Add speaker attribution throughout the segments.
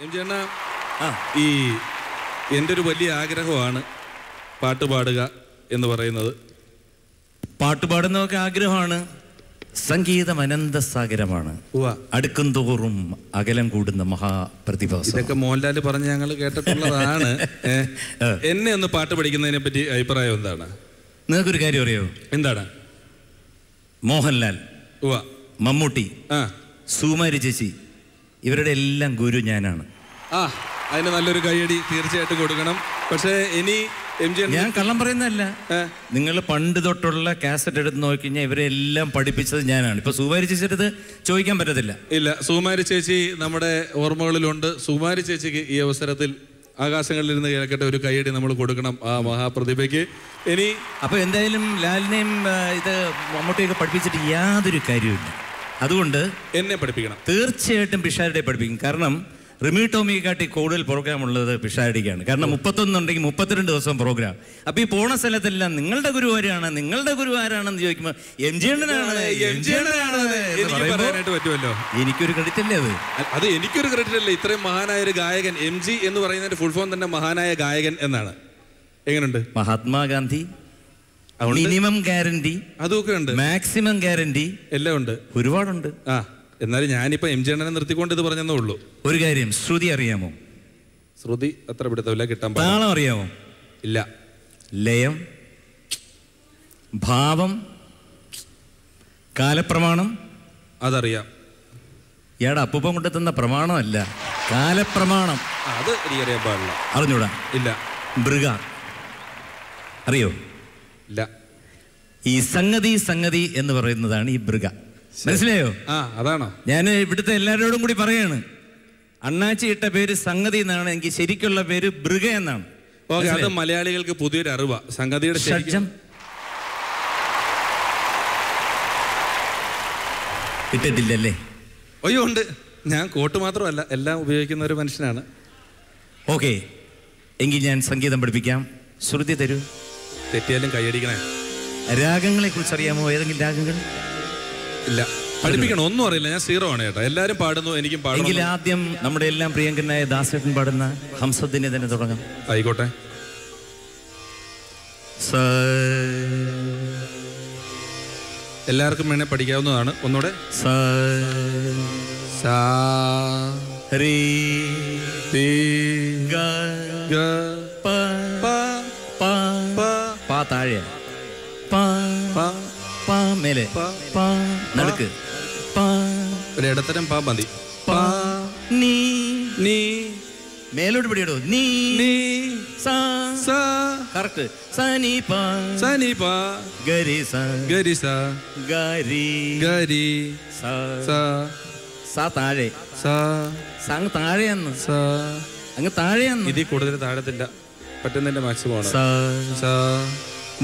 Speaker 1: M G അണ്ണ, ഈ എൻ്റെ ഒരു വലിയ ആഗ്രഹമാണ് പാട്ട് പാടുക എന്ന് പറയുന്നത്.
Speaker 2: പാട്ട് പാടുന്നതൊക്കെ ആഗ്രഹമാണ്. സംഗീതം അനന്തസാഗരമാണ്. അടുക്കും തോറും അകലം കൂടുന്ന മഹാപ്രതിഭാസം.
Speaker 1: ഇതൊക്കെ മോഹൻലാൽ പറഞ്ഞ് ഞങ്ങൾ കേട്ടിട്ടുള്ളതാണ്. എന്നെ ഒന്ന് പാട്ട് പഠിക്കുന്നതിനെ പറ്റി അഭിപ്രായം എന്താണ്?
Speaker 2: നിങ്ങൾക്കൊരു കാര്യം അറിയോ?
Speaker 1: എന്താണ്?
Speaker 2: മോഹൻലാൽ, മമ്മൂട്ടി, സുകുമാരി ചേച്ചി, ഇവരുടെ എല്ലാം ഗുരു ഞാനാണ്.
Speaker 1: അതിന് നല്ലൊരു കൈയടി തീർച്ചയായിട്ടും കൊടുക്കണം. പക്ഷേ ഇനി
Speaker 2: ഞാൻ കള്ളം പറയുന്നതല്ല. നിങ്ങൾ പണ്ട് തൊട്ടുള്ള കാസറ്റ് എടുത്ത് നോക്കിക്കഴിഞ്ഞാൽ ഇവരെ എല്ലാം പഠിപ്പിച്ചത് ഞാനാണ്. ഇപ്പൊ സുകുമാരി ചേച്ചിയുടെ അടുത്ത് ചോദിക്കാൻ പറ്റത്തില്ല.
Speaker 1: ഇല്ല, സുകുമാരി ചേച്ചി നമ്മുടെ ഓർമ്മകളിലുണ്ട്. സുകുമാരി ചേച്ചിക്ക് ഈ അവസരത്തിൽ ആകാശങ്ങളിൽ നിന്ന് കേൾക്കട്ടെ ഒരു കൈയടി നമ്മൾ കൊടുക്കണം ആ മഹാപ്രതിഭയ്ക്ക്. ഇനി
Speaker 2: അപ്പൊ എന്തായാലും ലാലിനെയും ഇത് മമ്മൂട്ടിയൊക്കെ പഠിപ്പിച്ചിട്ട് യാതൊരു കാര്യമില്ല. അതുകൊണ്ട്
Speaker 1: എന്നെ പഠിപ്പിക്കണം.
Speaker 2: തീർച്ചയായിട്ടും പിഷാരടിയെ പഠിപ്പിക്കും. കാരണം റിമി ടോമിയെക്കാട്ടി കൂടുതൽ പ്രോഗ്രാം ഉള്ളത് പിഷാരടിക്കാണ്. കാരണം 31 ഉണ്ടെങ്കിൽ 32 ദിവസം പ്രോഗ്രാം. അപ്പൊ ഈ പോണ സ്ഥലത്തെല്ലാം നിങ്ങളുടെ ഗുരു ആരാണ്, നിങ്ങളുടെ ഗുരു ആരാണെന്ന് ചോദിക്കുമ്പോൾ എം ജി അണ്ണനാണ്.
Speaker 1: പറ്റുമല്ലോ,
Speaker 2: എനിക്കൊരു ക്രെഡിറ്റ് അല്ലേ
Speaker 1: അത് എനിക്കൊരു ക്രെഡിറ്റ് അല്ലേ? ഇത്രയും മഹാനായ ഒരു ഗായകൻ, എം ജി എന്ന് പറയുന്നതിന്റെ ഫുൾ ഫോം തന്നെ മഹാനായ ഗായകൻ എന്നാണ്. എങ്ങനെയുണ്ട്?
Speaker 2: മഹാത്മാഗാന്ധി, മിനിമം ഗ്യാരണ്ടി,
Speaker 1: അതൊക്കെ ഉണ്ട്.
Speaker 2: മാക്സിമം ഗ്യാരണ്ടി എല്ലാം ഉണ്ട്, ഒരുപാടുണ്ട്.
Speaker 1: എന്നാലും ഞാനിപ്പോ എം ജി അണ്ണനെ നിർത്തിക്കൊണ്ട് ഇത് പറഞ്ഞതേ ഉള്ളൂ.
Speaker 2: ഒരു കാര്യം, ശ്രുതി അറിയാമോ?
Speaker 1: ശ്രുതി അത്ര പിടുത്തമില്ല. കിട്ടാൻ
Speaker 2: താളം അറിയാമോ?
Speaker 1: ഇല്ല.
Speaker 2: ലയം, ഭാവം, കാലപ്രമാണം അതറിയാം. ഇയാടെ അപ്പൂപ്പം കൊണ്ട് തന്ന പ്രമാണമല്ല, കാലപ്രമാണം.
Speaker 1: അത് എനിക്കറിയാൻ പാടില്ല.
Speaker 2: അറിഞ്ഞൂടാ?
Speaker 1: ഇല്ല.
Speaker 2: മൃഗ അറിയോ?
Speaker 1: ഇല്ല.
Speaker 2: ഈ സംഗതി എന്ന് പറയുന്നതാണ് ഈ മൃഗ. മനസ്സിലായോ?
Speaker 1: അതാണോ? ഞാൻ
Speaker 2: ഇവിടുത്തെ എല്ലാവരോടും കൂടി പറയാണ്, അണ്ണാച്ചി ഇട്ട പേര് സംഗതി എന്നാണ്, എനിക്ക് ശരിക്കുള്ള പേര് മൃഗ എന്നാണ്.
Speaker 1: അത് മലയാളികൾക്ക് പുതിയൊരു അറിവാ. സംഗതിയുടെ
Speaker 2: ഷഡ്ജം ഇട്ടിട്ടില്ലല്ലേ?
Speaker 1: അയ്യോ ഉണ്ട്. ഞാൻ കോട്ട് മാത്രമല്ല, എല്ലാം ഉപയോഗിക്കുന്ന ഒരു മനുഷ്യനാണ്.
Speaker 2: ഓക്കെ, എങ്കിൽ ഞാൻ സംഗീതം പഠിപ്പിക്കാം. ശ്രുതി തരൂ.
Speaker 1: തെറ്റിയാലും കൈയടിക്കണേ.
Speaker 2: രാഗങ്ങളെ കുറിച്ച് അറിയാമോ? ഏതെങ്കിലും രാഗങ്ങൾ?
Speaker 1: ഇല്ല, പഠിപ്പിക്കണം. ഒന്നും അറിയില്ല. ഞാൻ സീറോ ആണ് ചേട്ടാ. എല്ലാരും പാടുന്നു, എനിക്കും പാടും.
Speaker 2: എങ്കിൽ ആദ്യം നമ്മുടെ എല്ലാം പ്രിയങ്കരനായ ദാസേട്ടൻ പാടുന്ന ഹംസത്തിനെ തന്നെ തുടങ്ങാം.
Speaker 1: ആയിക്കോട്ടെ. എല്ലാവർക്കും വേണേ പഠിക്കാവുന്നതാണ്. ഒന്നുകൂടെ.
Speaker 2: താഴെ മേലെ നടുക്ക്
Speaker 1: ഒരു ഇടത്തരം പാ മതി.
Speaker 2: നീ മേലോട്ട് പിടിയിടോ. നീ കറക്റ്റ്. സനി പാ ഗരി
Speaker 1: ഗരി ഗരി
Speaker 2: സാ താഴെ. അങ്ങ് താഴെയെന്ന്, അങ്ങ് താഴെയെന്ന്.
Speaker 1: ഇതിൽ കൂടുതൽ താഴത്തില്ല, പറ്റുന്നതിന്റെ മാക്സിമം ആണ്.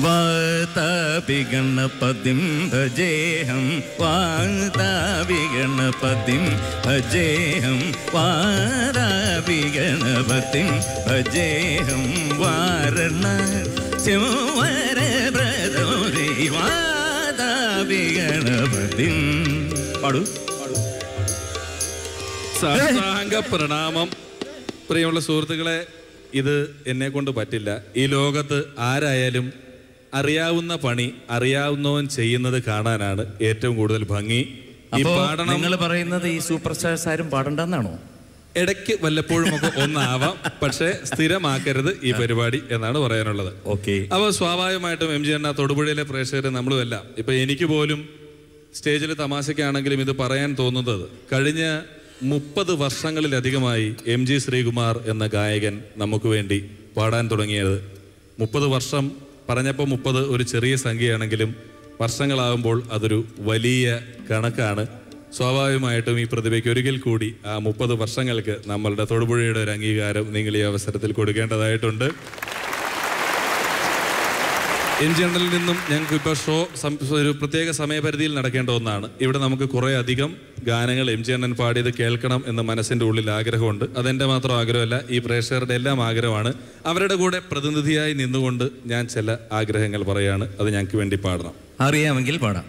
Speaker 2: വാതാപിഗണപതിം ഭജേഹം, വാതാപിഗണപതിം ഭജേഹം, വാതാപിഗണപതിം ഭജേഹം, വാരണവരപ്രദോദി വാതാപിഗണപതിം. പാടൂ.
Speaker 1: സാഷ്ടാംഗ പ്രണാമം. പ്രിയമുള്ള സുഹൃത്തുക്കളെ, ഇത് എന്നെ കൊണ്ട് പറ്റില്ല. ഈ ലോകത്ത് ആരായാലും അറിയാവുന്ന പണി അറിയാവുന്നവൻ ചെയ്യുന്നത് കാണാനാണ് ഏറ്റവും കൂടുതൽ ഭംഗി. ഈ പാടണം
Speaker 2: നിങ്ങൾ പറയുന്നത് ഈ സൂപ്പർ സ്റ്റാർസ് ആരും പാടണ്ടെന്നാണോ?
Speaker 1: ഇടയ്ക്ക് വല്ലപ്പോഴും ഒക്കെ ഒന്നാവാം, പക്ഷേ സ്ഥിരമാക്കരുത് ഈ പരിപാടി എന്നാണ് പറയാനുള്ളത്.
Speaker 2: ഓക്കെ.
Speaker 1: അപ്പോൾ സ്വാഭാവികമായിട്ടും എം ജി അണ്ണ, തൊടുപുഴയിലെ പ്രേക്ഷകർ, നമ്മളുമല്ല. ഇപ്പൊ എനിക്ക് പോലും സ്റ്റേജിൽ തമാശയ്ക്കാണെങ്കിലും ഇത് പറയാൻ തോന്നുന്നത്, കഴിഞ്ഞ 30 വർഷങ്ങളിലധികമായി എം ജി ശ്രീകുമാർ എന്ന ഗായകൻ നമുക്ക് വേണ്ടി പാടാൻ തുടങ്ങിയത്. 30 വർഷം പറഞ്ഞപ്പോൾ 30 ഒരു ചെറിയ സംഖ്യയാണെങ്കിലും വർഷങ്ങളാകുമ്പോൾ അതൊരു വലിയ കണക്കാണ്. സ്വാഭാവികമായിട്ടും ഈ പ്രതിഭയ്ക്ക് ഒരിക്കൽ കൂടി ആ 30 വർഷങ്ങൾക്ക് നമ്മളുടെ തൊടുപുഴയുടെ ഒരു അംഗീകാരം നിങ്ങൾ ഈ അവസരത്തിൽ കൊടുക്കേണ്ടതായിട്ടുണ്ട്. എം ജി അണ്ണനിൽ നിന്നും ഞങ്ങൾക്ക് ഇപ്പോൾ ഷോ ഒരു പ്രത്യേക സമയപരിധിയിൽ നടക്കേണ്ട ഒന്നാണ്. ഇവിടെ നമുക്ക് കുറേ അധികം ഗാനങ്ങൾ എം ജി അണ്ണൻ പാടിയത് കേൾക്കണം എന്ന് മനസ്സിൻ്റെ ഉള്ളിൽ ആഗ്രഹമുണ്ട്. അതെൻ്റെ മാത്രം ആഗ്രഹമല്ല, ഈ പ്രേക്ഷകരുടെ എല്ലാം ആഗ്രഹമാണ്. അവരുടെ കൂടെ പ്രതിനിധിയായി നിന്നുകൊണ്ട് ഞാൻ ചില ആഗ്രഹങ്ങൾ പറയാണ്. അത് ഞങ്ങൾക്ക് വേണ്ടി പാടണം.
Speaker 2: അറിയാമെങ്കിൽ പാടാം.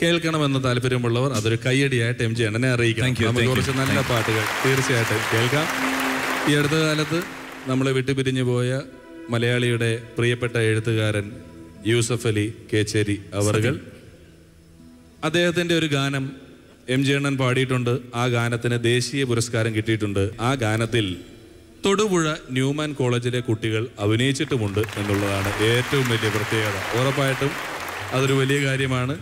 Speaker 1: കേൾക്കണമെന്ന് താല്പര്യമുള്ളവർ അതൊരു കയ്യടിയായിട്ട് എം ജി അണ്ണനെ അറിയിക്കണം. നമുക്ക് കുറച്ച് നല്ല പാട്ടുകൾ തീർച്ചയായിട്ടും കേൾക്കാം. ഈ അടുത്ത കാലത്ത് നമ്മളെ വിട്ടുപിരിഞ്ഞു പോയ മലയാളിയുടെ പ്രിയപ്പെട്ട എഴുത്തുകാരൻ യൂസഫ് അലി കേച്ചേരി അവർകൾ, അദ്ദേഹത്തിൻ്റെ ഒരു ഗാനം MG അണ്ണൻ പാടിയിട്ടുണ്ട്. ആ ഗാനത്തിന് ദേശീയ പുരസ്കാരം കിട്ടിയിട്ടുണ്ട്. ആ ഗാനത്തിൽ തൊടുപുഴ ന്യൂമാൻ കോളേജിലെ കുട്ടികൾ അഭിനയിച്ചിട്ടുമുണ്ട് എന്നുള്ളതാണ് ഏറ്റവും വലിയ പ്രത്യേകത. ഉറപ്പായിട്ടും അതൊരു വലിയ കാര്യമാണ്.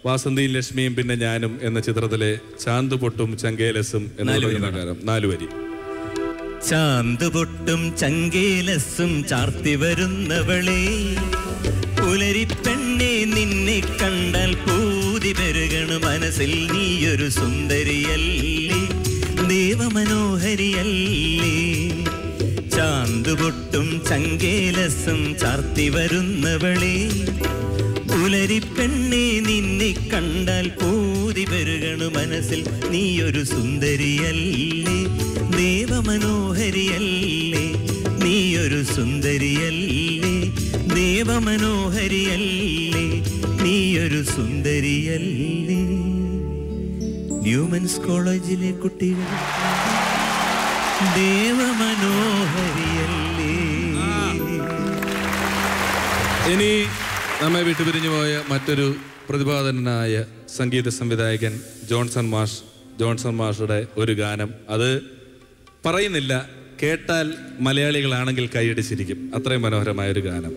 Speaker 1: വാസന്തിയും ലക്ഷ്മിയും പിന്നെ ഞാനും എന്ന ചിത്രത്തിലെ ചാന്തുപൊട്ടും ചങ്കേലസും എന്നുള്ള ഗാനം 4 വരി.
Speaker 2: ചാന്തുപൊട്ടും ചങ്കേലസും ചാർത്തി വരുന്നവളെ, പുലരിപ്പെണ്ണെ നിന്നെ കണ്ടാൽ പൂതി പെരുകണു മനസ്സിൽ, നീയൊരു സുന്ദരിയല്ലേ ദേവമനോഹരിയല്ലേ. ചാന്തുപൊട്ടും ചങ്കേലസും ചാർത്തി വരുന്നവളെ, പുലരിപ്പെണ്ണെ നിന്നെ കണ്ടാൽ പൂതി പെരുകണു മനസ്സിൽ, നീയൊരു സുന്ദരിയല്ലേ ദേവമനോഹരിയല്ലേ. നീയൊരു സുന്ദരിയല്ലേ ദേവമനോഹരിയല്ലേ. നീയൊരു സുന്ദരിയല്ലേ. ന്യൂമൻസ് കോളേജിലെ കുട്ടികൾ ദേവമനോഹരിയല്ലേ.
Speaker 1: ഇനി നമ്മെ വിട്ടുപിരിഞ്ഞു പോയ മറ്റൊരു പ്രതിഭാധനനായ സംഗീത സംവിധായകൻ ജോൺസൺ മാഷുടെ ഒരു ഗാനം. അത് പറയുന്നില്ല, കേട്ടാൽ മലയാളികളാണെങ്കിൽ കൈയടിച്ചിരിക്കും. അത്രയും മനോഹരമായൊരു ഗാനം.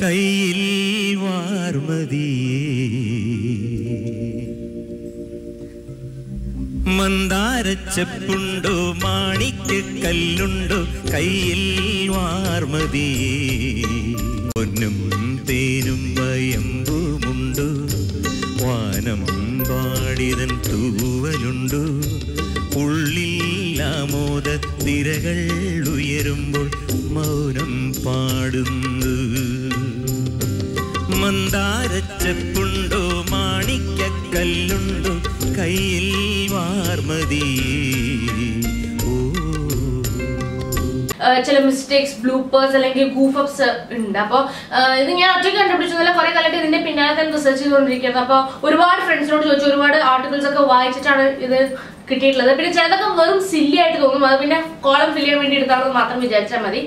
Speaker 2: കയ്യിൽ വാർമതിയേ മന്ദാരച്ചെപ്പുണ്ടോ മാണിക്കല്ലുണ്ടോ കയ്യിൽ വാർമതിയേ. പൊന്നും തേനും വയമ്പുമുണ്ടോ വാനം പാടിതൻ തൂവലുണ്ടോ. ഉള്ളിൽ ആമോദ തിരകൾ ഉയരുമ്പോൾ മൗനം പാടുന്നു. മന്ദാരച്ചെപ്പുണ്ടോ മാണിക്കല്ലുണ്ടോ കയ്യിൽ വാർമതിയേ.
Speaker 3: ചില മിസ്റ്റേക്സ്, ബ്ലൂപ്പേഴ്സ് അല്ലെങ്കിൽ ഗൂഫപ്സ് ഉണ്ട്. അപ്പോൾ ഇത് ഞാൻ ഒറ്റയ്ക്ക് കണ്ടുപിടിച്ചതല്ല, കുറെ കാലമായിട്ട് ഇതിന്റെ പിന്നാലെ തന്നെ റിസർച്ച് ചെയ്തുകൊണ്ടിരിക്കുന്നത്. അപ്പോൾ ഒരുപാട് ഫ്രണ്ട്സിനോട് ചോദിച്ചു, ഒരുപാട് ആർട്ടിക്കിൾസ് ഒക്കെ വായിച്ചിട്ടാണ് ഇത് കിട്ടിയിട്ടുള്ളത്. പിന്നെ ചിലതൊക്കെ വെറും സില്ലി ആയിട്ട് തോന്നും, അത് പിന്നെ കോളം ഫില്ല് ചെയ്യാൻ വേണ്ടി എടുത്താണെന്ന് മാത്രം വിചാരിച്ചാൽ മതി.